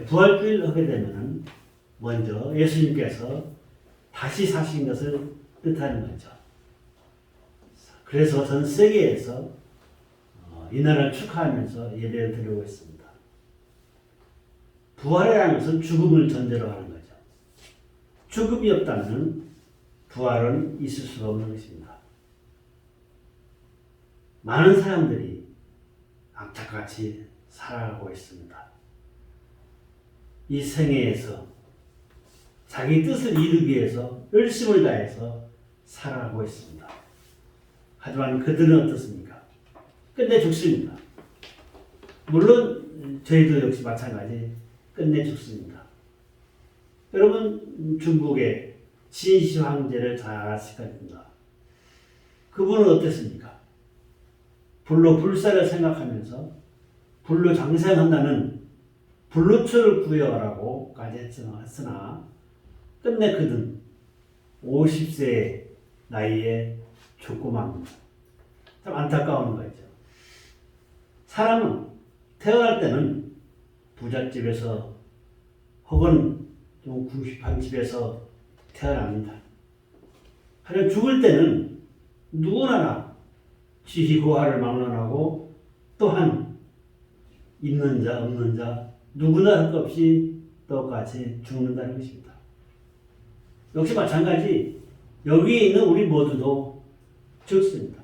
부활주의를 하게 되면은 먼저 예수님께서 다시 사신 것을 뜻하는 거죠. 그래서 전 세계에서 이 날을 축하하면서 예배를 드리고 있습니다. 부활이라는 것은 죽음을 전제로 하는 거죠. 죽음이 없다면 부활은 있을 수가 없는 것입니다. 많은 사람들이 악착같이 살아가고 있습니다. 이 생애에서 자기 뜻을 이루기 위해서 열심을 다해서 살아가고 있습니다. 하지만 그들은 어떻습니까? 끝내 죽습니다. 물론 저희도 역시 마찬가지 끝내 죽습니다. 여러분 중국의 진시 황제를 잘 아실 겁니다. 그분은 어땠습니까? 불로 불사를 생각하면서 불로 장생한다는 불로초를 구해라고까지 했으나 끝내 그는 50세의 나이에 죽고 맙니다. 참 안타까운 거죠. 사람은 태어날 때는 부잣집에서 혹은 좀 구십한 집에서 태어납니다. 하지만 죽을 때는 누구나 지희고하를 막론하고 또한 있는 자 없는 자 누구나 할 것 없이 똑같이 죽는다는 것입니다. 역시 마찬가지 여기 있는 우리 모두도 죽습니다.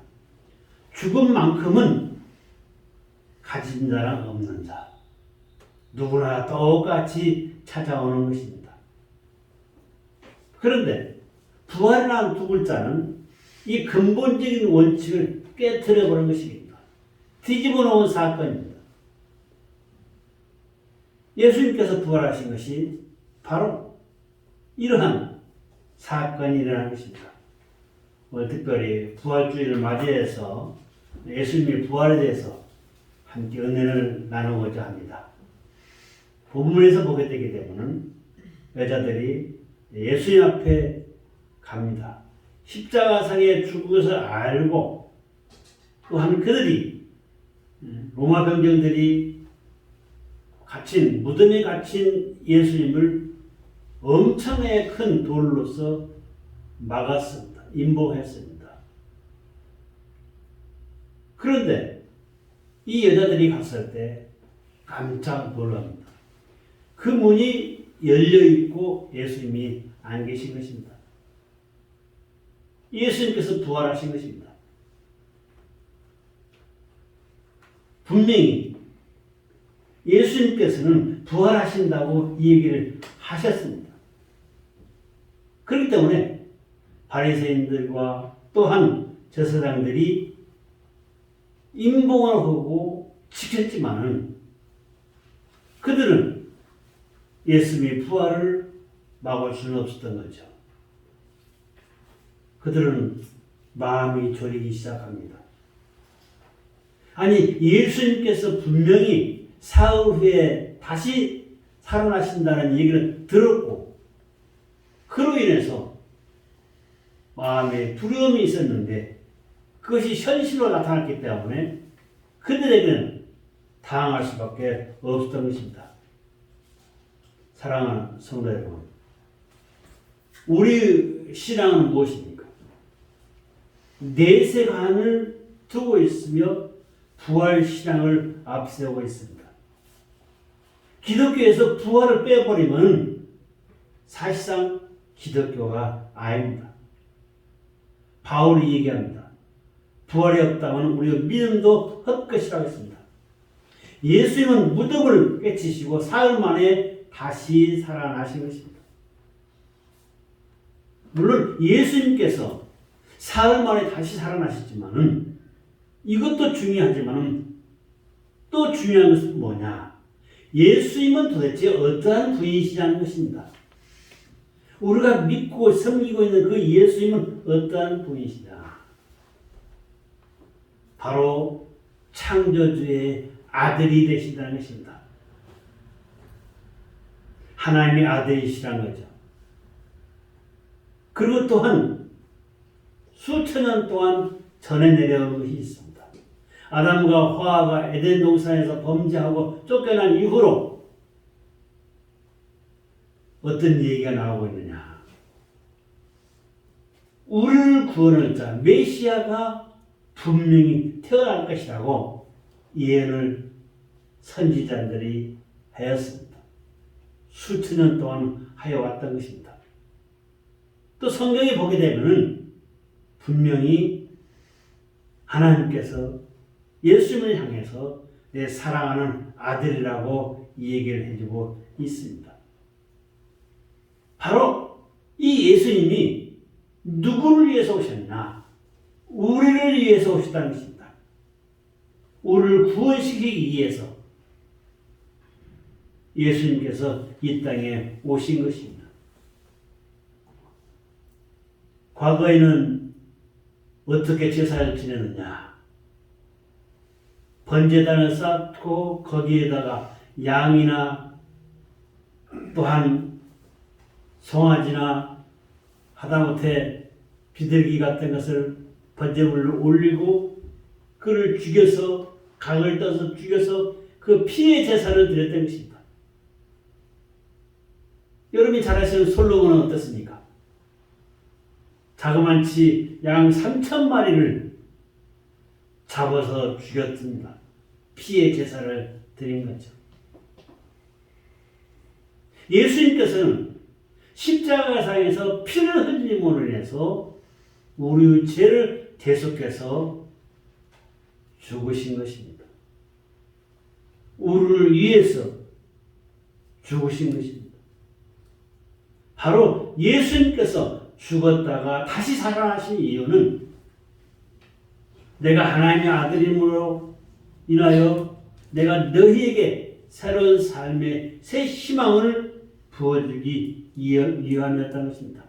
죽음만큼은 가진 자랑 없는 자 누구나 똑같이 찾아오는 것입니다. 그런데 부활이라는 두 글자는 이 근본적인 원칙을 깨트려 버린 것입니다. 뒤집어 놓은 사건입니다. 예수님께서 부활하신 것이 바로 이러한 사건이 일어난 것입니다. 오늘 특별히 부활주의를 맞이해서 예수님의 부활에 대해서 함께 은혜를 나누고자 합니다. 본문에서 보게 되게 되면 여자들이 예수님 앞에 갑니다. 십자가상에 죽은 것을 알고 또한 그들이 로마 병정들이 무덤에 갇힌 예수님을 엄청나게 큰 돌로서 막았습니다. 임복했습니다. 그런데 이 여자들이 갔을 때 깜짝 놀랍니다. 그 문이 열려있고 예수님이 안 계신 것입니다. 예수님께서 부활하신 것입니다. 분명히 예수님께서는 부활하신다고 이 얘기를 하셨습니다. 그렇기 때문에 바리새인들과 또한 제사장들이 임봉을 하고 지켰지만은 그들은 예수님의 부활을 막을 수는 없었던 거죠. 그들은 마음이 졸이기 시작합니다. 아니 예수님께서 분명히 사흘 후에 다시 살아나신다는 얘기를 들었고 그로 인해서 마음에 두려움이 있었는데 그것이 현실로 나타났기 때문에 그들에게는 당할 수밖에 없었던 것입니다. 사랑하는 성도 여러분, 우리 신앙은 무엇입니까? 내세관을 두고 있으며 부활 신앙을 앞세우고 있습니다. 기독교에서 부활을 빼버리면 사실상 기독교가 아닙니다. 바울이 얘기합니다. 부활이 없다면 우리의 믿음도 헛것이라고 했습니다. 예수님은 무덤을 깨치시고 사흘 만에 다시 살아나신 것입니다. 물론 예수님께서 사흘 만에 다시 살아나셨지만은 이것도 중요하지만은 또 중요한 것은 뭐냐? 예수님은 도대체 어떠한 분이시라는 것입니다. 우리가 믿고 섬기고 있는 그 예수님은 어떠한 분이시냐? 바로 창조주의 아들이 되신다는 것입니다. 하나님의 아들이시라는 거죠. 그리고 또한 수천 년 동안 전해 내려온 것이 있습니다. 아담과 하와가 에덴 동산에서 범죄하고 쫓겨난 이후로 어떤 얘기가 나오고 있느냐. 우리를 구원할 자 메시아가 분명히 태어날 것이라고 예언을 선지자들이 하였습니다. 수천 년 동안 하여왔던 것입니다. 또 성경에 보게 되면 분명히 하나님께서 예수님을 향해서 내 사랑하는 아들이라고 얘기를 해주고 있습니다. 바로 이 예수님이 누구를 위해서 오셨나? 우리를 위해서 오셨다는 것입니다. 우리를 구원시키기 위해서 예수님께서 이 땅에 오신 것입니다. 과거에는 어떻게 제사를 지내느냐? 번제단을 쌓고 거기에다가 양이나 또한 송아지나 하다못해 비둘기 같은 것을 번제물로 올리고 그를 죽여서 각을 떠서 죽여서 그 피의 제사를 드렸던 것입니다. 여러분이 잘 아시는 솔로몬은 어떻습니까? 자그만치 양 3,000마리를 잡아서 죽였습니다. 피의 제사를 드린 거죠. 예수님께서는 십자가상에서 피를 흘림으로 인해서 우리의 죄를 대속해서 죽으신 것입니다. 우리를 위해서 죽으신 것입니다. 바로 예수님께서 죽었다가 다시 살아나신 이유는 내가 하나님의 아들임으로 인하여 내가 너희에게 새로운 삶의 새 희망을 부어주기 위함이었다는 것입니다.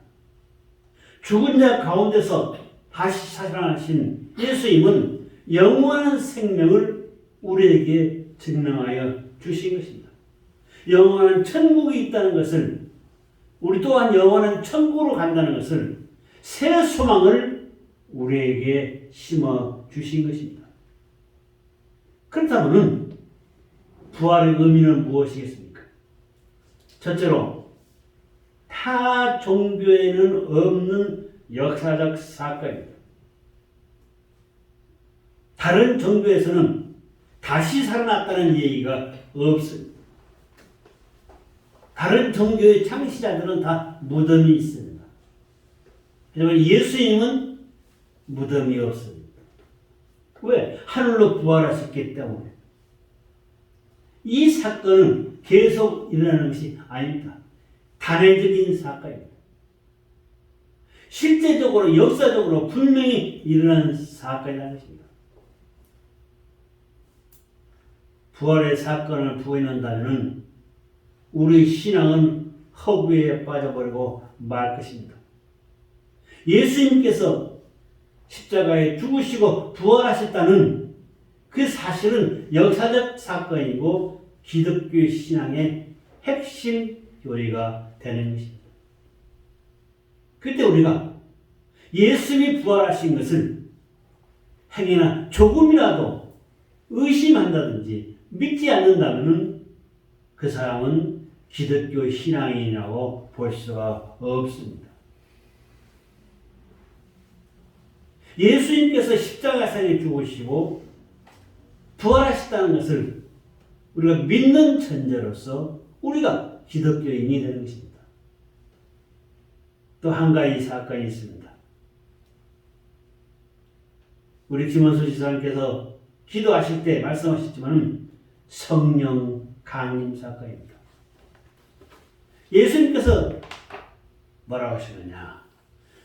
죽은 자 가운데서 다시 살아나신 예수님은 영원한 생명을 우리에게 증명하여 주신 것입니다. 영원한 천국이 있다는 것을, 우리 또한 영원한 천국으로 간다는 것을, 새 소망을 우리에게 심어 주신 것입니다. 그렇다면 부활의 의미는 무엇이겠습니까? 첫째로 타 종교에는 없는 역사적 사건입니다. 다른 종교에서는 다시 살아났다는 얘기가 없습니다. 다른 종교의 창시자들은 다 무덤이 있습니다. 하지만 예수님은 무덤이 없습니다. 왜? 하늘로 부활하셨기 때문에. 이 사건은 계속 일어나는 것이 아닙니다. 단회적인 사건입니다. 실제적으로 역사적으로 분명히 일어나는 사건이라는 것입니다. 부활의 사건을 부인한다면 우리 신앙은 허구에 빠져버리고 말 것입니다. 예수님께서 십자가에 죽으시고 부활하셨다는 그 사실은 역사적 사건이고 기독교 신앙의 핵심 교리가 되는 것입니다. 그때 우리가 예수님이 부활하신 것을 행여나 조금이라도 의심한다든지 믿지 않는다면 그 사람은 기독교 신앙인이라고 볼 수가 없습니다. 예수님께서 십자가상에 죽으시고 부활하셨다는 것을 우리가 믿는 존재로서 우리가 기독교인이 되는 것입니다. 또 한 가지 사건이 있습니다. 우리 김원수 지사님께서 기도하실 때 말씀하셨지만 성령 강림 사건입니다. 예수님께서 뭐라고 하시느냐?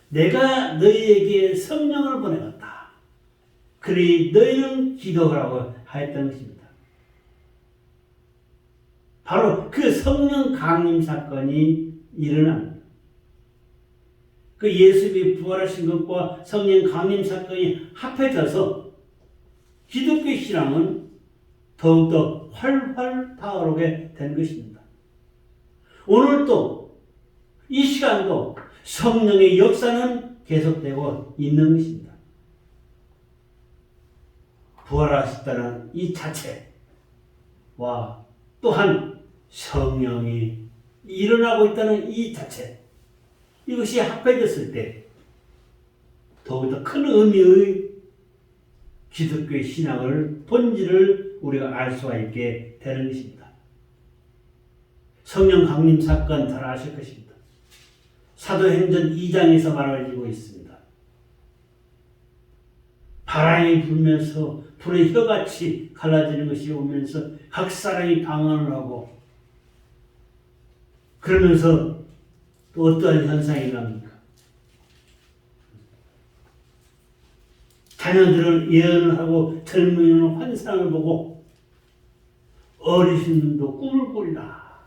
내가 너희에게 성령을 보내었다. 그러니 너희는 기도하라고 하였던 것입니다. 바로 그 성령 강림 사건이 일어납니다. 그 예수님이 부활하신 것과 성령 강림 사건이 합해져서 기독교 신앙은 더욱더 활활 타오르게 된 것입니다. 오늘도 이 시간도 성령의 역사는 계속되고 있는 것입니다. 부활하셨다는 이 자체와 또한 성령이 일어나고 있다는 이 자체, 이것이 합해졌을 때 더욱더 큰 의미의 기독교의 신앙을 본질을 우리가 알 수가 있게 되는 것입니다. 성령 강림 사건 잘 아실 것입니다. 사도행전 2장에서 말해지고 있습니다. 바람이 불면서 불의 혀같이 갈라지는 것이 오면서 각 사람이 방언을 하고 그러면서 또 어떠한 현상이 납니까? 자녀들은 예언을 하고 젊은이는 환상을 보고 어르신도 꿈을 꾸리라.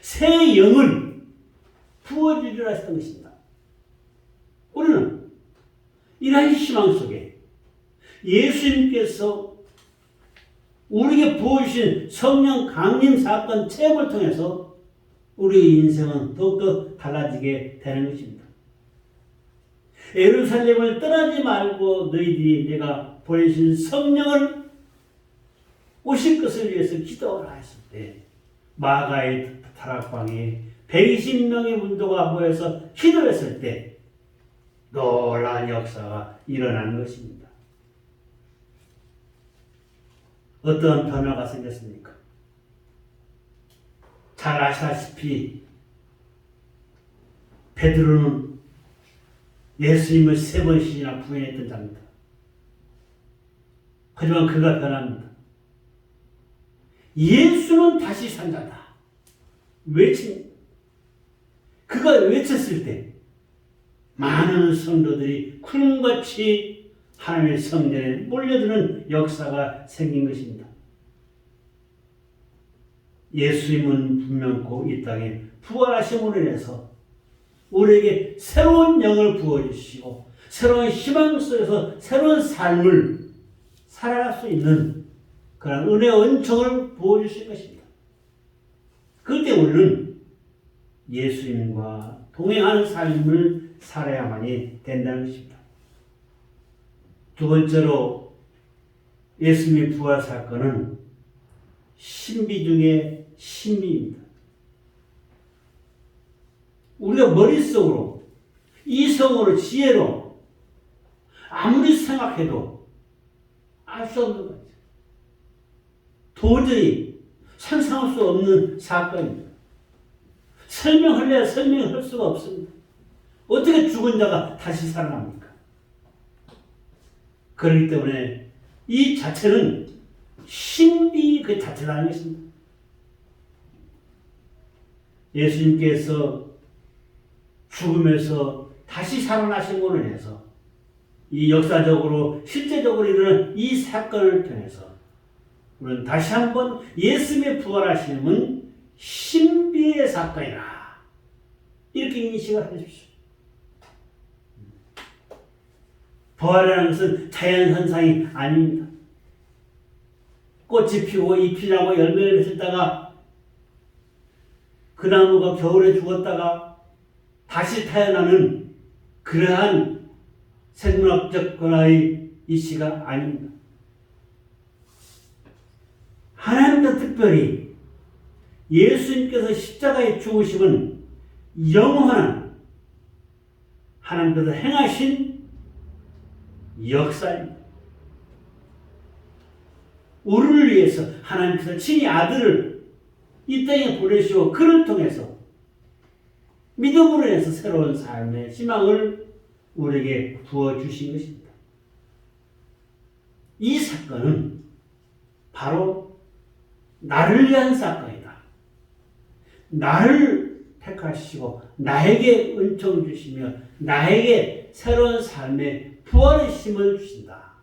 새 영을 부어주리라 했던 것입니다. 우리는 이러한 희망 속에 예수님께서 우리에게 부어주신 성령 강림 사건 체험을 통해서 우리의 인생은 더욱더 달라지게 되는 것입니다. 예루살렘을 떠나지 말고 너희들이 내가 보내신 성령을 오실 것을 위해서 기도하라 했을 때 마가의 다락방에 120명의 문도가 모여서 기도했을 때 놀라운 역사가 일어나는 것입니다. 어떤 변화가 생겼습니까? 잘 아시다시피 베드로는 예수님을 3번씩이나 부인했던 자입니다. 하지만 그가 변합니다. 예수는 다시 산자다. 외칩니다. 그가 외쳤을 때 많은 성도들이 구름같이 하나님의 성전에 몰려드는 역사가 생긴 것입니다. 예수님은 분명코 이 땅에 부활하심으로 인해서 우리에게 새로운 영을 부어주시고 새로운 희망 속에서 새로운 삶을 살아갈 수 있는 그런 은혜의 은총을 부어주실 것입니다. 그럴 때 우리는 예수님과 동행하는 삶을 살아야만이 된다는 것입니다. 두 번째로 예수님의 부활 사건은 신비 중에 신비입니다. 우리가 머릿속으로 이성으로 지혜로 아무리 생각해도 알 수 없는 거죠. 도저히 상상할 수 없는 사건입니다. 설명하려야 설명할 수가 없습니다. 어떻게 죽은 자가 다시 살아납니까? 그렇기 때문에 이 자체는 신비 그 자체라는 것입니다. 예수님께서 죽음에서 다시 살아나신 것으로 인해서 이 역사적으로 실제적으로 일어난 이 사건을 통해서 우리는 다시 한번 예수님의 부활하심은 신비의 사건이라 이렇게 인식을 하십시오. 부활이라는 것은 자연현상이 아닙니다. 꽃이 피고 잎이 나고 열매를 맺었다가 그 나무가 겨울에 죽었다가 다시 태어나는 그러한 생물학적 변화의 이치가 아닙니다. 하나님도 특별히 예수님께서 십자가에 죽으심은 영원한 하나님께서 행하신 역사입니다. 우리를 위해서 하나님께서 친히 아들을 이 땅에 보내시고 그를 통해서 믿음으로 인해서 새로운 삶의 희망을 우리에게 부어주신 것입니다. 이 사건은 바로 나를 위한 사건이다. 나를 택하시고 나에게 은총 주시며 나에게 새로운 삶의 부활의 힘을 주신다.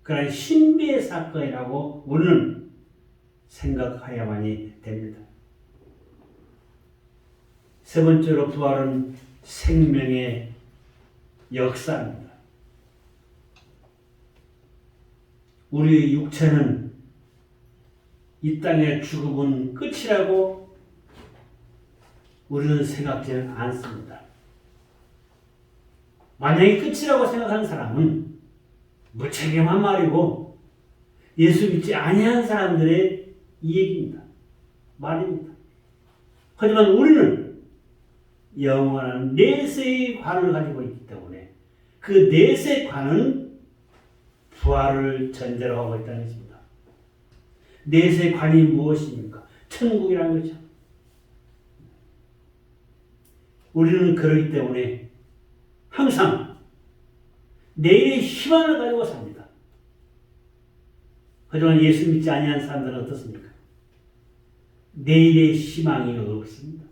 그런 신비의 사건이라고 우리는 생각해야만이 됩니다. 세 번째로 부활은 생명의 역사입니다. 우리 육체는 이 땅의 죽음은 끝이라고 우리는 생각지는 않습니다. 만약에 끝이라고 생각하는 사람은 무책임한 말이고 예수 믿지 아니한 사람들의 이 얘기입니다. 말입니다. 하지만 우리는 영원한 내세의 관을 가지고 있기 때문에 그 내세 관은 부활을 전제로 하고 있다는 것입니다. 내세 관이 무엇입니까? 천국이라는 거죠. 우리는 그러기 때문에 항상 내일의 희망을 가지고 삽니다. 하지만 예수 믿지 아니한 사람들은 어떻습니까? 내일의 희망이 없습니다.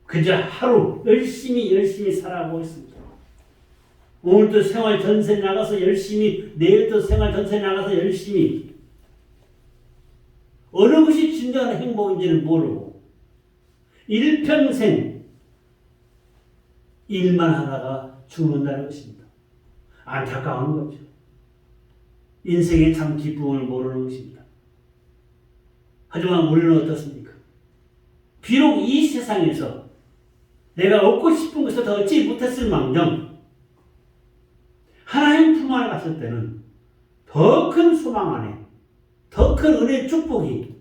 그저 하루 열심히 살아가고 있습니다. 오늘도 생활 전세 나가서 열심히, 내일도 생활 전세 나가서 열심히, 어느 것이 진정한 행복인지를 모르고 일평생 일만 하다가 죽는다는 것입니다. 안타까운 거죠. 인생의 참 기쁨을 모르는 것입니다. 하지만 우리는 어떻습니까? 비록 이 세상에서 내가 얻고 싶은 것을 더 얻지 못했을 망정 하나님 품 안에 갔을 때는 더 큰 소망 안에 더 큰 은혜의 축복이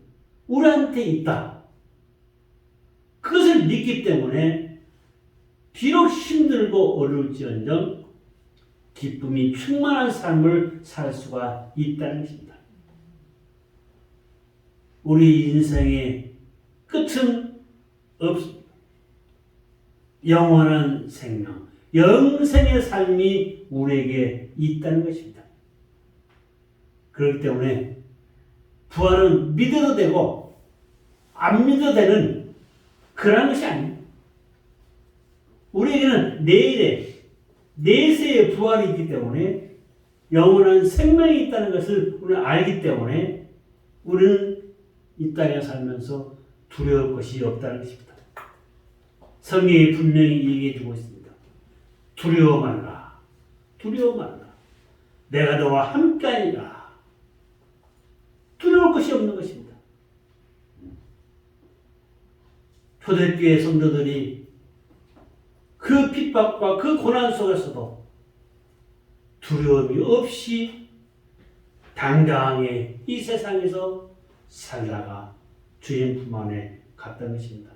우리한테 있다. 그것을 믿기 때문에 비록 힘들고 어려울지언정 기쁨이 충만한 삶을 살 수가 있다는 것입니다. 우리 인생의 끝은 없습니다. 영원한 생명, 영생의 삶이 우리에게 있다는 것입니다. 그렇기 때문에 부활은 믿어도 되고 안 믿어도 되는 그런 것이 아닙니다. 우리에게는 내세의 부활이 있기 때문에 영원한 생명이 있다는 것을 우리는 알기 때문에 우리는 이 땅에 살면서 두려울 것이 없다는 것입니다. 성경이 분명히 얘기해 주고 있습니다. 두려워 말라. 두려워 말라. 내가 너와 함께하리라. 두려울 것이 없는 것입니다. 초대교회 성도들이 그 핍박과 그 고난 속에서도 두려움이 없이 당당하게 이 세상에서 살다가 주님 품 안에 갔던 것입니다.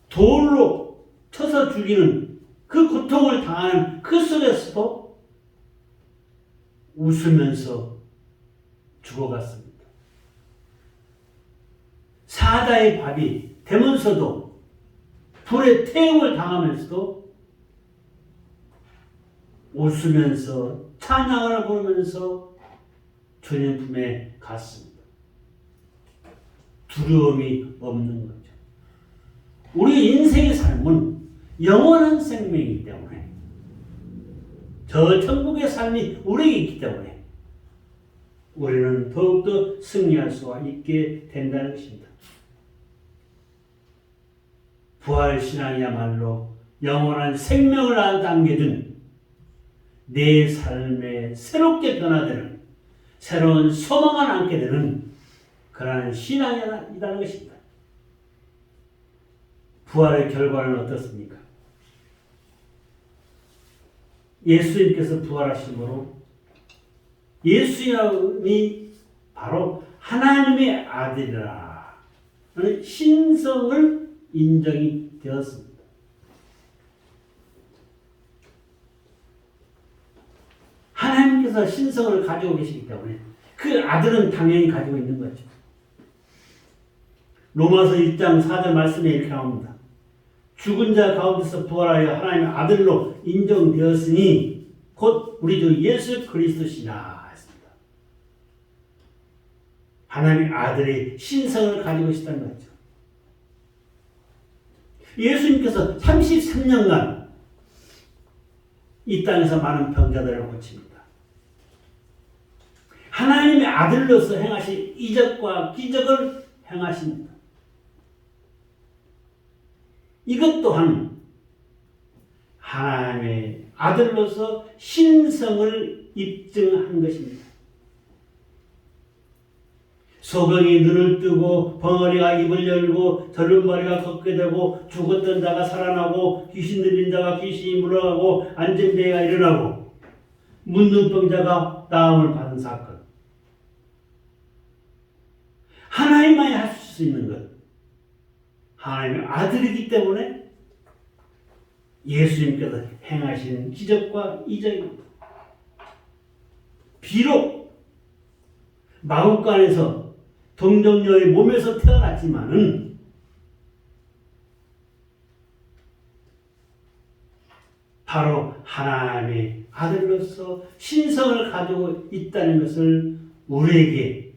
돌로 쳐서 죽이는 그 고통을 당하는 그 속에서도 웃으면서 죽어갔습니다. 사자의 밥이 되면서도 불에 태움을 당하면서도 웃으면서 찬양을 부르면서 주님 품에 갔습니다. 두려움이 없는 거죠. 우리 인생의 삶은 영원한 생명이기 때문에 저 천국의 삶이 우리에게 있기 때문에 우리는 더욱더 승리할 수가 있게 된다는 것입니다. 부활신앙이야말로 영원한 생명을 안겨준 내 삶에 새롭게 변화되는 새로운 소망을 안게 되는 그러한 신앙이라는 것입니다. 부활의 결과는 어떻습니까? 예수님께서 부활하심으로 예수님이 바로 하나님의 아들이라 하는 신성을 인정이 되었습니다. 하나님께서 신성을 가지고 계시기 때문에 그 아들은 당연히 가지고 있는 거죠. 로마서 1장 4절 말씀에 이렇게 나옵니다. 죽은 자 가운데서 부활하여 하나님의 아들로 인정되었으니 곧 우리 주 예수 그리스도시나 했습니다. 하나님의 아들의 신성을 가지고 있다는 거죠. 예수님께서 33년간 이 땅에서 많은 병자들을 고칩니다. 하나님의 아들로서 행하신 이적과 기적을 행하십니다. 이것 또한 하나님의 아들로서 신성을 입증한 것입니다. 소경이 눈을 뜨고 벙어리가 입을 열고 절은 머리가 걷게 되고 죽었던 자가 살아나고 귀신 들린 자가 귀신이 물러가고 앉은 자가 일어나고 문둥병자가 나음을 받은 사건. 하나님만이 하실 수 있는 것. 하나님의 아들이기 때문에 예수님께서 행하신 기적과 이적입니다. 비록 마구간에서 동정녀의 몸에서 태어났지만은 바로 하나님의 아들로서 신성을 가지고 있다는 것을 우리에게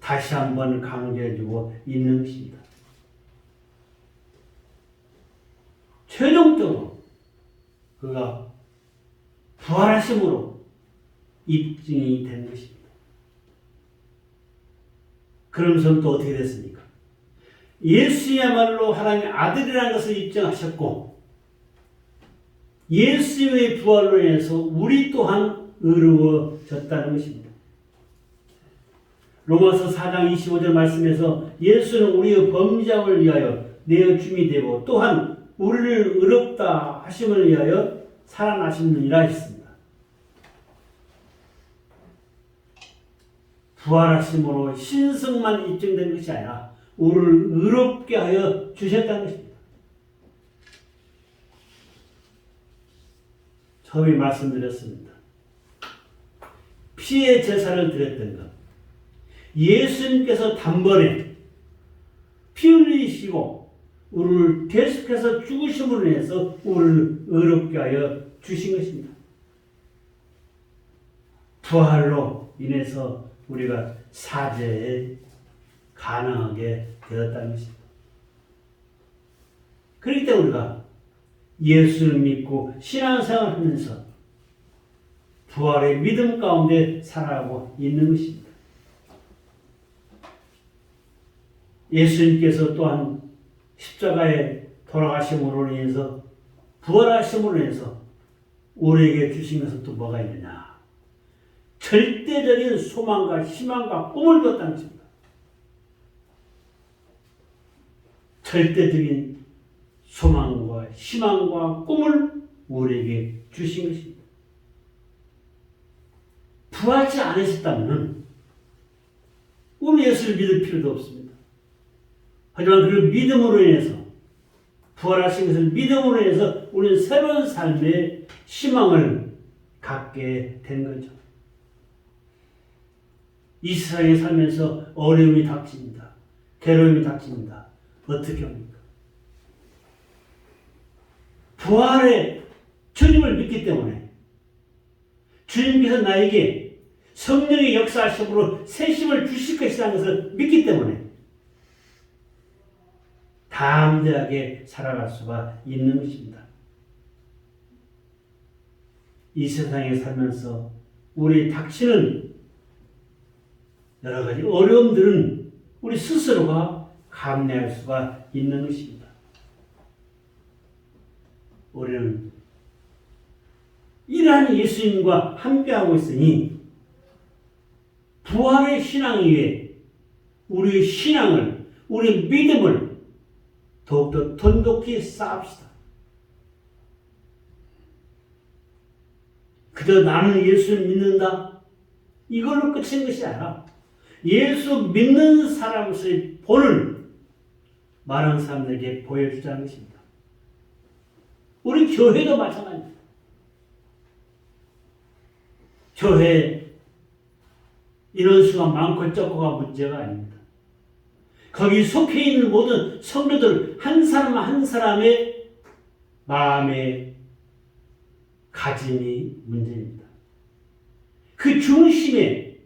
다시 한번 강조해주고 있는 것입니다. 최종적으로 그가 부활하심으로 입증이 된 것입니다. 그러면서 또 어떻게 됐습니까? 예수야말로 하나님의 아들이라는 것을 입증하셨고 예수의 부활로 인해서 우리 또한 의로워졌다는 것입니다. 로마서 4장 25절 말씀에서 예수는 우리의 범죄함을 위하여 내어 줌이 되고 또한 우리를 의롭다 하심을 위하여 살아나시느니라 했습니다. 부활하심으로 신성만 입증된 것이 아니라 우리를 의롭게 하여 주셨다는 것입니다. 처음에 말씀드렸습니다. 피의 제사를 드렸던 것. 예수님께서 단번에 피 흘리시고 우리를 계속해서 죽으심으로 인해서 우리를 의롭게 하여 주신 것입니다. 부활로 인해서 우리가 사죄에 가능하게 되었다는 것입니다. 그렇기 때문에 우리가 예수를 믿고 신앙생활을 하면서 부활의 믿음 가운데 살아가고 있는 것입니다. 예수님께서 또한 십자가에 돌아가심으로 인해서 부활하심으로 인해서 우리에게 주신 것은 또 뭐가 있느냐? 절대적인 소망과 희망과 꿈을 줬다는 것입니다. 절대적인 소망과 희망과 꿈을 우리에게 주신 것입니다. 부활하지 않으셨다면 우리 예수를 믿을 필요도 없습니다. 하지만 그 믿음으로 인해서 부활하신 것을 믿음으로 인해서 우리는 새로운 삶의 희망을 갖게 된 거죠. 이 세상에 살면서 어려움이 닥칩니다. 괴로움이 닥칩니다. 어떻게 합니까? 부활의 주님을 믿기 때문에 주님께서 나에게 성령의 역사하심으로 새 힘을 주실 것이라는 것을 믿기 때문에 담대하게 살아갈 수가 있는 것입니다. 이 세상에 살면서 우리 닥치는 여러 가지 어려움들은 우리 스스로가 감내할 수가 있는 것입니다. 우리는 이러한 예수님과 함께하고 있으니 부활의 신앙 위에 우리의 신앙을, 우리의 믿음을 더욱더 돈독히 쌓읍시다. 그저 나는 예수를 믿는다. 이걸로 끝인 것이 아니라 예수 믿는 사람으로서의 본을 많은 사람들에게 보여주자는 것입니다. 우리 교회도 마찬가지입니다. 교회 인원수가 많고 적고가 문제가 아닙니다. 거기 속해 있는 모든 성도들 한 사람 한 사람의 마음의 가짐이 문제입니다. 그 중심에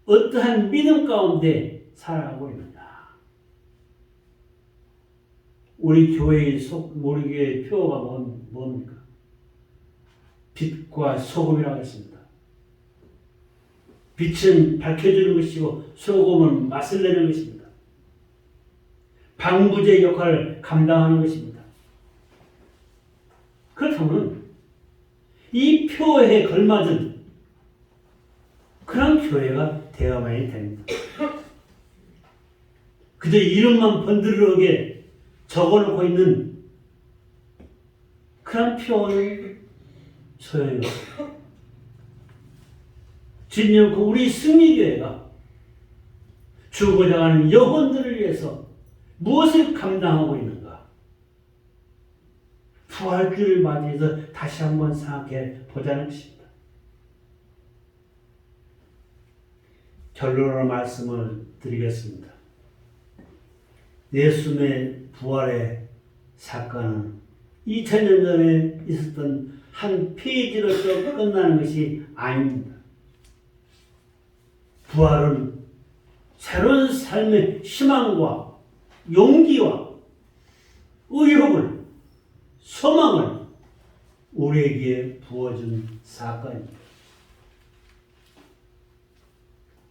어떠한 믿음 가운데 살아가고 있느냐. 우리 교회의 우리 교회의 표어가 뭡니까? 빛과 소금이라고 했습니다. 빛은 밝혀주는 것이고 소금은 맛을 내는 것입니다. 방부제 역할을 감당하는 것입니다. 그렇다면 이 표에 걸맞은 그런 교회가 되어야만 됩니다. 그저 이름만 번드르르게 적어놓고 있는 그런 표는 소용이 없습니다. 주님, 우리 승리교회가 죽어져 가는 영혼들을 위해서 무엇을 감당하고 있는가? 부활주를 맞이해서 다시 한번 생각해 보자는 것입니다. 결론으로 말씀을 드리겠습니다. 예수님의 부활의 사건은 2000년 전에 있었던 한 페이지로서 끝나는 것이 아닙니다. 부활은 새로운 삶의 희망과 용기와 의욕을, 소망을 우리에게 부어준 사건입니다.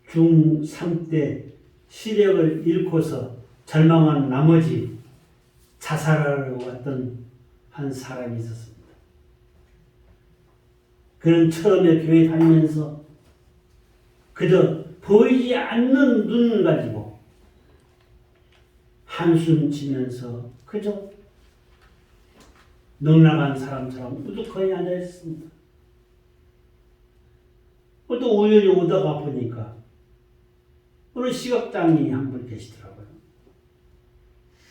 중3 때 시력을 잃고서 절망한 나머지 자살하려고 했던 한 사람이 있었습니다. 그는 처음에 교회 다니면서 그저 보이지 않는 눈을 가지고 한숨 치면서 그저 넉나간 사람처럼 우두커니 앉아 있습니다. 또 우연히 오다가 보니까 어느 시각장애인이 한 분 계시더라고요.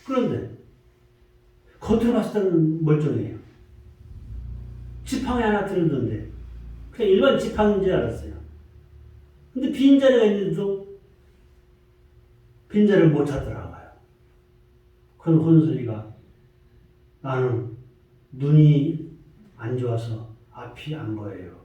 그런데 겉으로 봤을 때는 멀쩡해요. 지팡이 하나 들었는데 그냥 일반 지팡이인 줄 알았어요. 근데 빈자리가 있는데도 빈자리를 못 찾더라고요. 그런 혼소리가 나는 눈이 안 좋아서 앞이 안 보여요.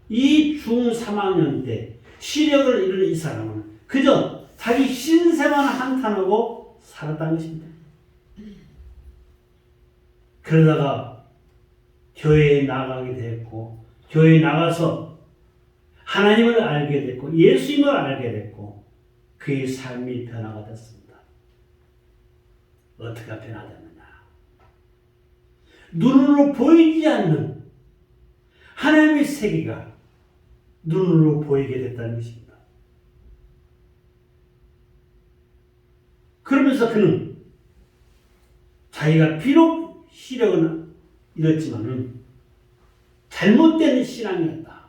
이 중3학년 때 시력을 잃은 이 사람은 그저 자기 신세만 한탄하고 살았다는 것입니다. 그러다가 교회에 나가게 됐고, 교회에 나가서 하나님을 알게 됐고, 예수님을 알게 됐고, 그의 삶이 변화가 됐습니다. 어떻게 변화됐느냐? 눈으로 보이지 않는 하나님의 세계가 눈으로 보이게 됐다는 것입니다. 그러면서 그는 자기가 비록 시력은 잃었지만은 잘못된 신앙이었다.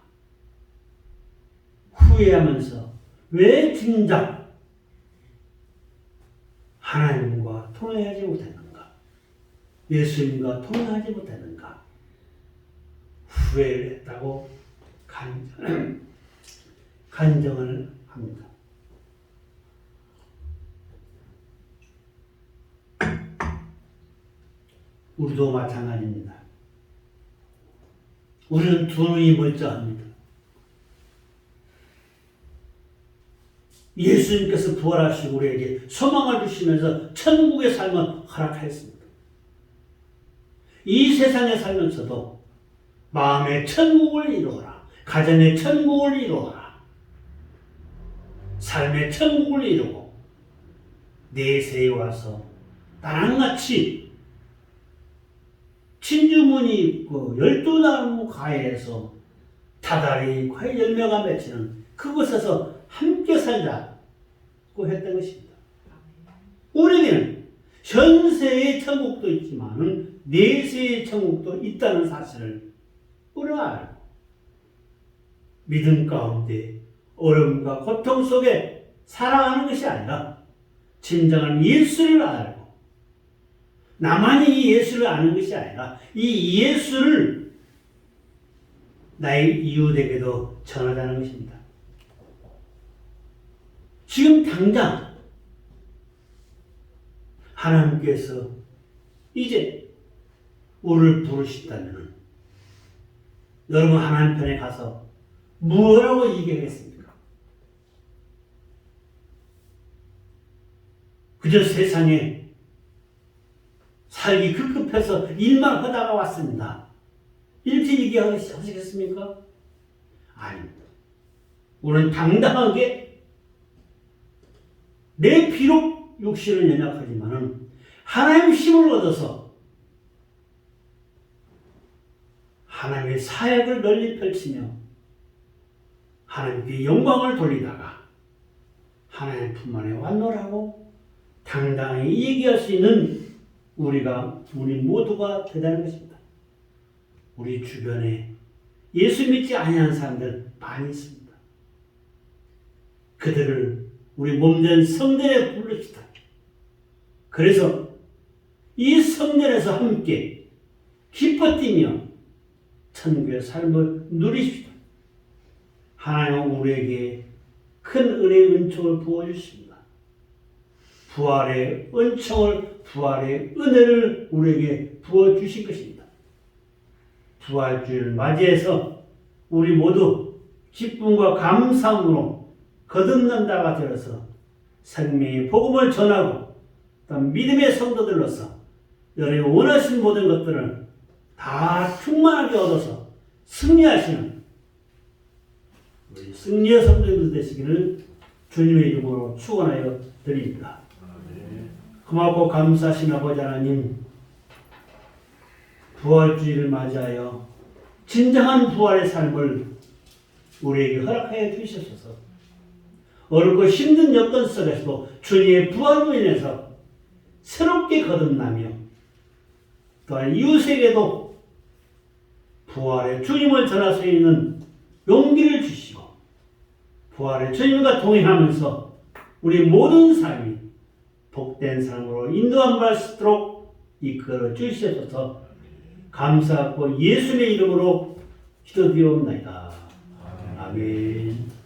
후회하면서 왜 진작 하나님과 통화하지 못했는가? 예수님과 통화하지 못했는가? 후회를 했다고 간정을 합니다. 우리도 마찬가지입니다. 우리는 두 눈이 멀쩡합니다. 예수님께서 부활하시고 우리에게 소망을 주시면서 천국의 삶을 허락하였습니다. 이 세상에 살면서도 마음의 천국을 이루어라. 가정의 천국을 이루어라. 삶의 천국을 이루고 내세에 와서 나랑같이 진주문이 있고 12나무 가에서 다달이 과일 열매가 맺히는 그곳에서 함께 살자고 했던 것입니다. 우리에게는 현세의 천국도 있지만 내세의 천국도 있다는 사실을 우리가 알고 믿음 가운데 어려움과 고통 속에 살아가는 것이 아니라 진정한 예수를 알고 나만이 이 예수를 아는 것이 아니라 이 예수를 나의 이웃에게도 전하자는 것입니다. 지금 당장 하나님께서 이제 우리를 부르신다면 여러분 하나님 편에 가서 뭐라고 얘기하겠습니까? 그저 세상에 살기 급급해서 일만 하다가 왔습니다. 이렇게 얘기하시겠습니까? 아닙니다. 우리는 당당하게 내 비록 육신은 연약하지만 하나님의 힘을 얻어서 하나님의 사역을 널리 펼치며 하나님께 영광을 돌리다가 하나님 품 안에 완노라고 당당히 얘기할 수 있는 우리 모두가 되다는 것입니다. 우리 주변에 예수 믿지 아니하는 사람들 많이 있습니다. 그들을 우리 몸된 성전에 부르시다. 그래서 이 성전에서 함께 기뻐 뛰며 천국의 삶을 누리십시다. 하나님은 우리에게 큰 은혜의 은총을 부어주십니다. 부활의 은총을, 부활의 은혜를 우리에게 부어주신 것입니다. 부활주의를 맞이해서 우리 모두 기쁨과 감사함으로 거듭난다가 되어서 생명의 복음을 전하고 또 믿음의 성도들로서 여러분이 원하신 모든 것들을 다 충만하게 얻어서 승리하시는 우리 승리의 성도들 되시기를 주님의 이름으로 축원하여 드립니다. 고맙고 감사하신 아버지 하나님, 부활주의를 맞이하여 진정한 부활의 삶을 우리에게 허락하여 주셔서 어렵고 힘든 여건 속에서도 주님의 부활로 인해서 새롭게 거듭나며 또한 이웃에게도 부활의 주님을 전할 수 있는 용기를 주시고 부활의 주님과 동행하면서 우리 모든 삶이 복된 삶으로 인도함 받을 수 있도록 이끌어 주시옵소서. 감사하고 예수님의 이름으로 기도드리옵나이다. 아멘.